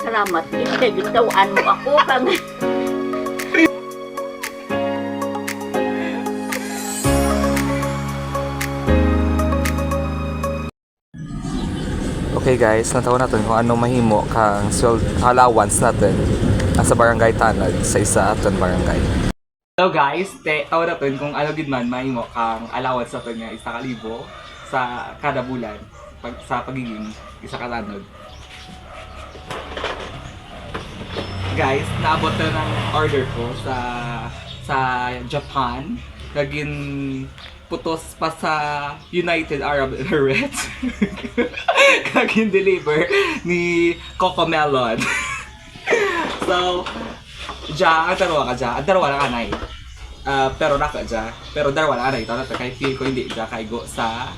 salamat. Kaya gitawaan mo ako kang... Okay guys, natawa natin kung ano mahimo kang allowance natin sa barangay Tanag sa isa aton barangay. Hello guys, tawa natin kung ano gid man mahimo kang allowance natin nga 1,000 sa kada bulan sa pagiging isa ka tanod. Guys, naabot na ng order ko sa Japan. Laging putos pa sa United Arab Emirates. Kaging deliver ni Coco Melon. So, ang darawa ka dyan. Ang darawa lang anay. Pero naka dyan. Pero darawa lang anay. Ito na kay feel ko hindi dyan kay go sa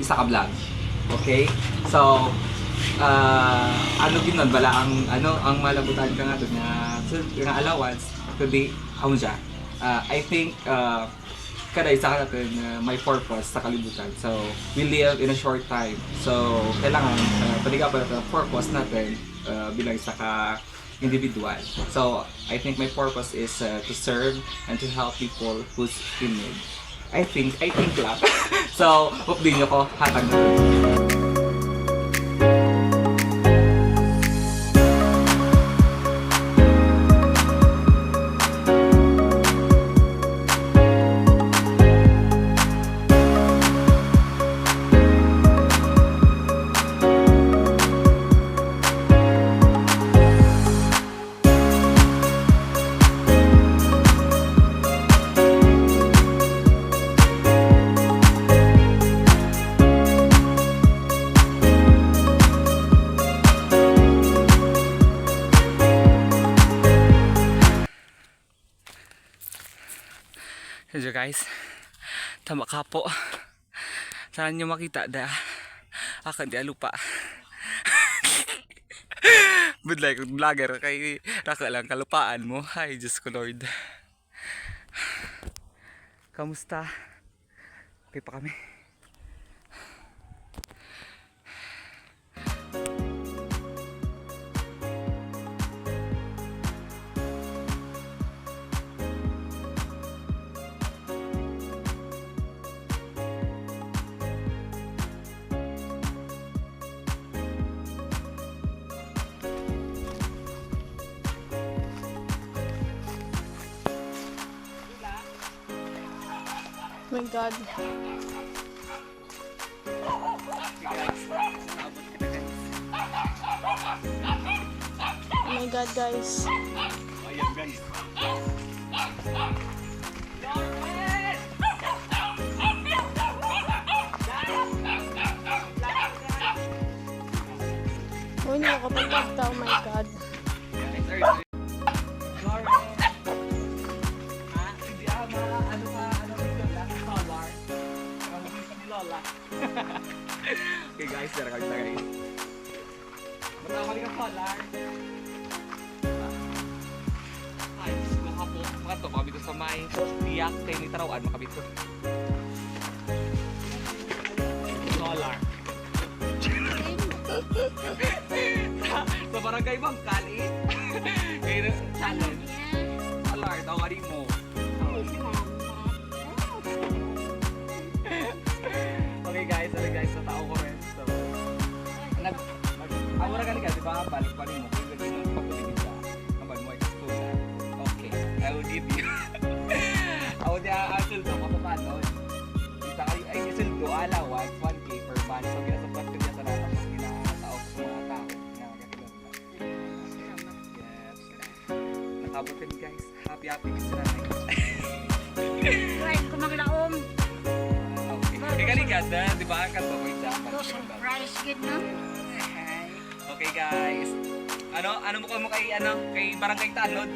isa ka vlog. Okay? So, ano ginon bala ang malabutan ka nga doon nga allowance today ako dyan. I think kada isa ka natin may purpose sa kalibutan. So, we live in a short time. So, kailangan panigapan natin ang purpose natin bilang isa ka individual. So, I think my purpose is to serve and to help people who's in need. I think lang. So, hope din nyo ko hatag na. Hello guys, tama ka po. Saan nyo makita da? Akan di lupa. Budlay kong vlogger kay raka lang kalupaan mo. Ay Diyos ko Lord. Kamusta? Okay pa kami. Oh my God. Oh my God, guys. Ayan guys. Oh, hindi ako pagkakta. Oh my God. Okay guys, tara kami tagay. Matama ka Polar. Ay, gusto ko po. Makato kami to sa may tiyak kay ni Tarawan makabit ko. Polar. Sa barangay Bangkal eh. Kaya challenge. Polar, tawarin mo. Okay guys, sa tao ko rin. So, awara ka niya, di ba? Balik pa rin mo. Kung gano'n yung pagpapagin ka, naman mo ay student. Okay, I will give you. Ako niya, ang sildo ko sa paano. Isa kayo, ay sildo, allowance, 1K per month. So, ginasapat ko niya sa lahat. Tapos ginatao ko sa mga tao. Yes. Nakabot din guys. Happy guys na rin. Right, kumaglaom. Ganda, di ba? Ang kanto ko yung Surprise good no? Okay guys. Ano mo kay Barangay Tanod?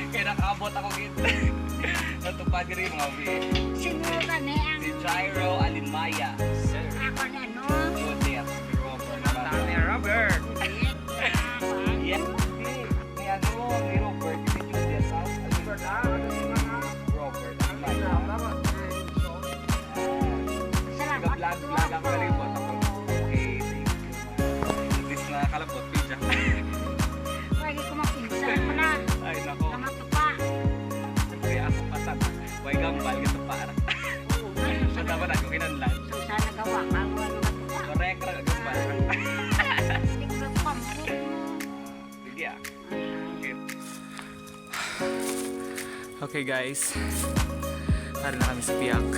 Kaya nakaabot ako gito. Natupad ka rin mga bi. Sino ba niya? Si Jairo Alinmaya. Sir. Ako na no? Joseph. Robert. Tami Robert. Yes. Ni Robert. Si Joseph. Robert. Robert. Vlog ang kalibot ako. Okay, thank you. kinanlan. So, sana gawa ka. Ano ba? Correct ra gamba. Hindi ko lang pamukot mo. Sige ah. Okay. Okay guys. Tara na kami sa Piak.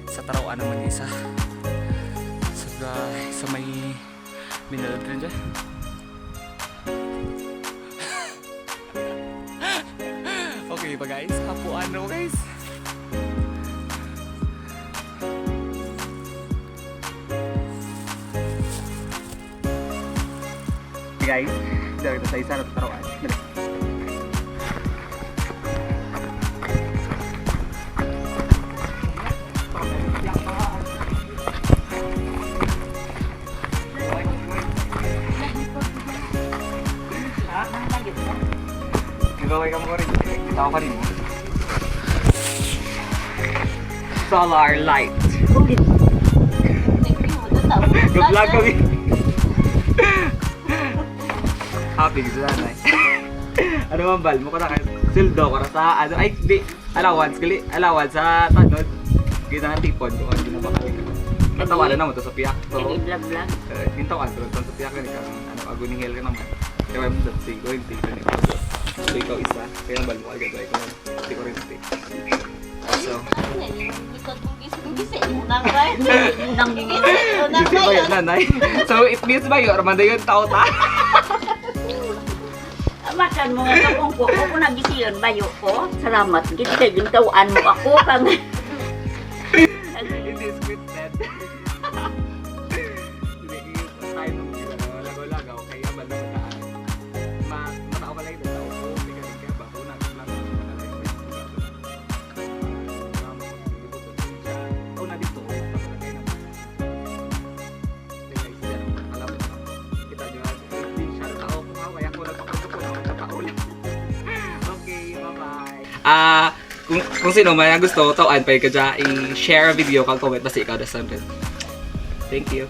Sa Tarawan naman isa. Sa may Minalad rin dyan. Okay pa guys, hapuan na guys. Guys, dari na tayo sa Tarawan. Gawin ka mo rin. Kita ko pa rin mo. Solar light. Good-vlog kami. Happy gusto na nice. Ano man bal? Mukha na kayo. Sildo ko sa ano. Ay, di. Allowance. Allowance sa tanod. Kita ng tipon. Kung ano ginabakali ka. Tatawanan naman to sa Piak. So, Vlog-vlog. hintawan ko sa Piak. Ano, agunihel ka naman. Kaya mo sa sigo. Hindi ko nito. So ikaw isa, kaya balo ka agad ko naman. Hindi ko rin ito. So, hindi ba yun, nanay? So it means ba yun, Armando yun, tao ta? Makan mo nga kung ko nagisiyon bayo ko. Salamat gid kay gintawan mo ako kang It is scripted. Hindi ko tayo nung sila na lagaw-lagaw, kaya ba naman taan? Matao ka lang ito, tao ko, kaya ba, kung naglalagaw ka lang ito, una dito, kapalagay naman. Kaya isa yan, alam mo na. Kita nyo, hindi siya tao ko nga, kaya ko nagpapunto ko naman sa tao lang. Okay, bye-bye. Kung sino man gusto, tawaan pa ka dyan, i-share a video kag comment basta ikaw na sa amin. Thank you.